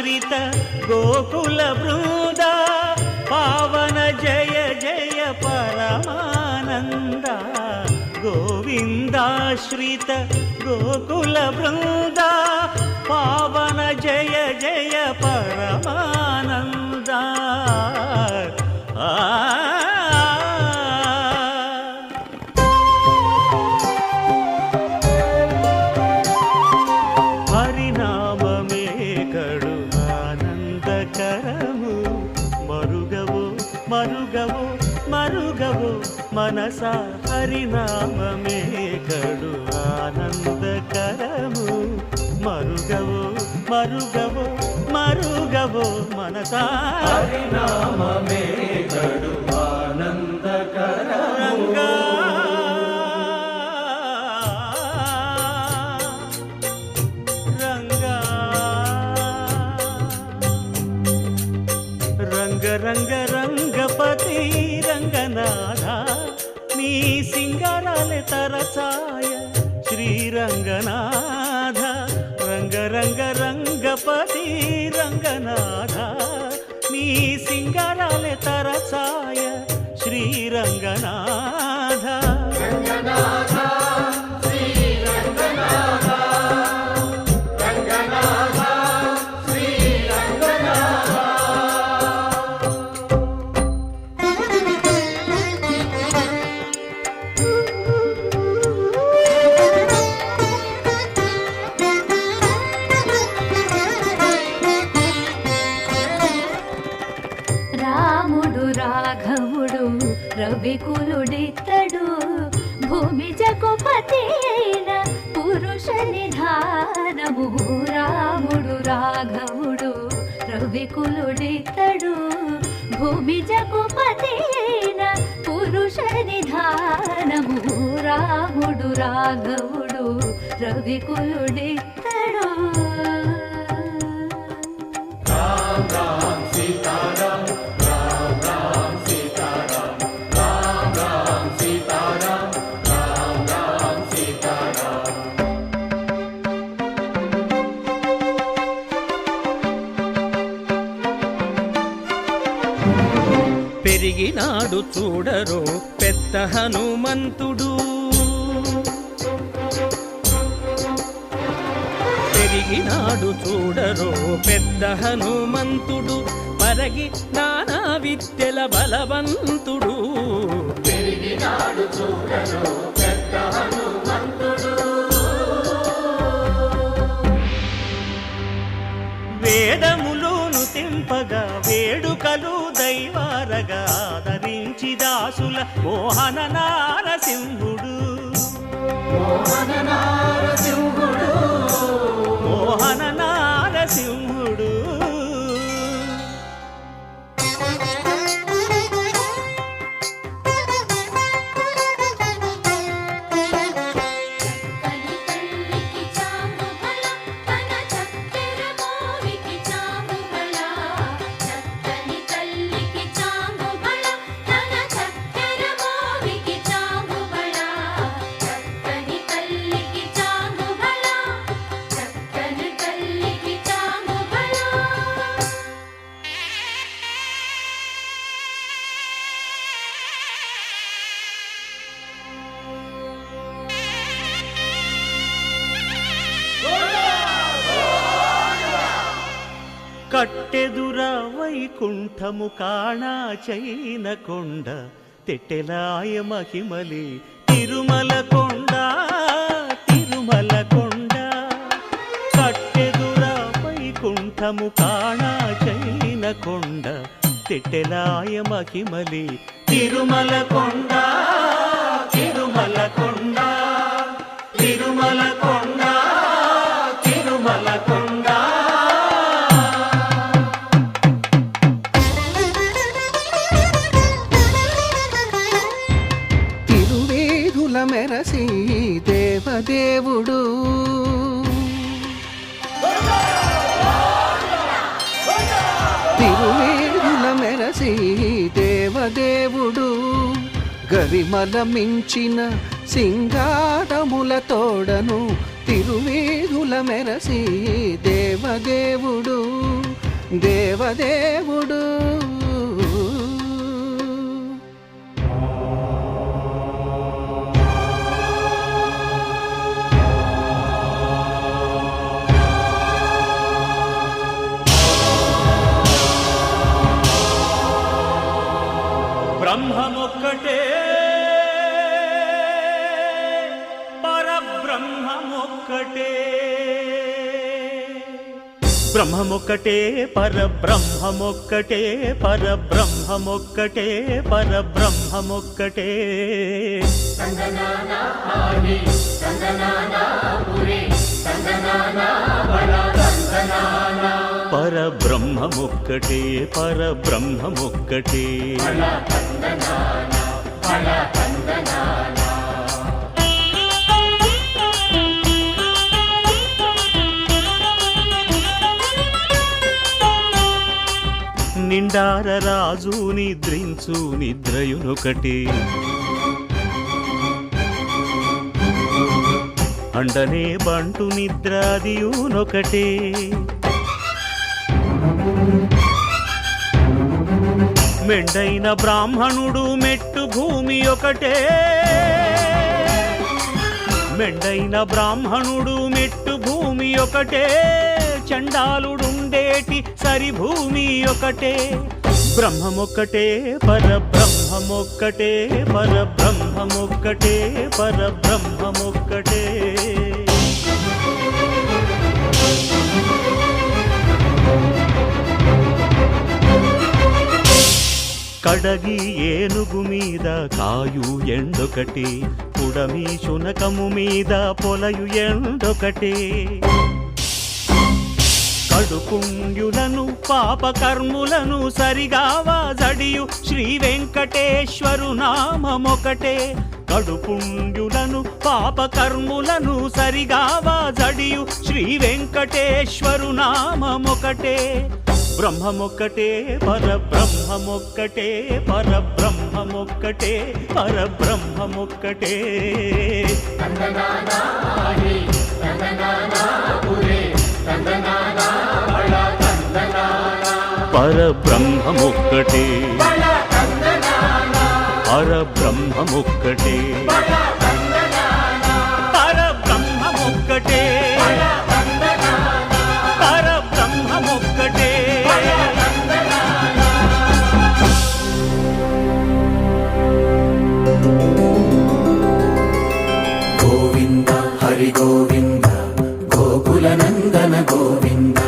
గోవిందాశ్రిత గోకుల బృంద పావన జయ జయ పరమానంద గోవిందాశ్రిత గోకుల బృంద పావన జయ జయ పరమానంద హరినామమే కడు ఆనందకరము మరుగవో మరుగవో మరుగవో మనసా హరినామమే కడు ఆనందకరము మరుగవో మరుగవో మరుగవో మనసా హరినామమే కడు ఆనందకరము రంగ రంగ రంగపతి రంగనాథ నీ సింగారాలే తరచాయ శ్రీరంగనాథ రంగ రంగ రంగపతి రంగనాథ నీ సింగారాలే తరచాయ శ్రీరంగనాథ రంగనాథ రవికులుడితడు భూమి జగపతి అయిన పురుష నిధానము రాముడు రాఘవుడు రవికులుడితడు భూమి జగపతి అయిన పురుష నిధానము రాముడు రాఘవుడు రవికులుడితడు రామ రామ సీతారామ పెరిగినాడు చూడరో పెద్ద హనుమంతుడు పెరిగినాడు చూడరో పెద్ద హనుమంతుడు పరగి నానా విద్యల బలవంతుడు పెరిగినాడు చూడరో పెద్ద హనుమంతుడు వేదములోను తెంపగా వేడుకలు దైవారగా ఆదరించి దాసుల మోహన నారసింహుడు మోహన నారసింహుడు మోహన నారసింహుడు కట్టెదుర వైకుంఠము కాణా చైన కొండ తెట్టెలాయ మహిమలి తిరుమల కొండ తిరుమల కొండ కట్టెదుర వైకుంఠము కాణా చైన కొండ తెట్టెలాయ మహిమలి తిరుమల కొండ తిరుమల కొండ తిరుమల కొండ తిరుమల కొండ మెరసి దేవదేవుడు తిరువేదుల మెరసి దేవదేవుడు గరిమల మించిన సింగారముల తోడను తిరువీధుల మెరసి దేవదేవుడు దేవదేవుడు బ్రహ్మమొక్కటే పరబ్రహ్మమొక్కటే బ్రహ్మమొక్కటే పరబ్రహ్మమొక్కటే పరబ్రహ్మమొక్కటే పరబ్రహ్మమొక్కటే తందనానా ఆడి తందనానా పురి తందనానా బల తందనానా పరబ్రహ్మమొక్కటే పరబ్రహ్మమొక్కటే బల తందనానా బల తందనానా నిండార రాజు నిద్రించు నిద్రయునొకటి అండనే బంటు నిద్రాదియునొకటే మెండైన బ్రాహ్మణుడు మెట్టు భూమి ఒకటే మెండైన బ్రాహ్మణుడు మెట్టు భూమి ఒకటే చండాలుడుండేటి సరి భూమి ఒకటే బ్రహ్మమొక్కటే పరబ్రహ్మమొక్కటే పరబ్రహ్మమొక్కటే పరబ్రహ్మమొక్కటే కడగి ఏనుగు మీద కాయు ఎండొకటి పుడమి శునకము మీద పొలయు ఎండొకటి కడుపుండ్యులను పాపకర్ములను సరిగావా జడియు శ్రీ వెంకటేశ్వరు నామమొకటే కడుపుండ్యులను పాపకర్ములను సరిగావా జడియు శ్రీ వెంకటేశ్వరు నామమొకటే బ్రహ్మమొక్కటే పరబ్రహ్మమొక్కటే పరబ్రహ్మమొక్కటే పరబ్రహ్మమొక్కటే తందనానా ఆడి తందనానా పురి తందనానా బల తందనానా పరబ్రహ్మమొక్కటే బల తందనానా పరబ్రహ్మమొక్కటే బల తందనానా పరబ్రహ్మమొక్కటే బల తందనానా పరబ్రహ్మమొక్కటే బల తందనానా గోవింద హరి గోవింద గోకుల నందన గోవింద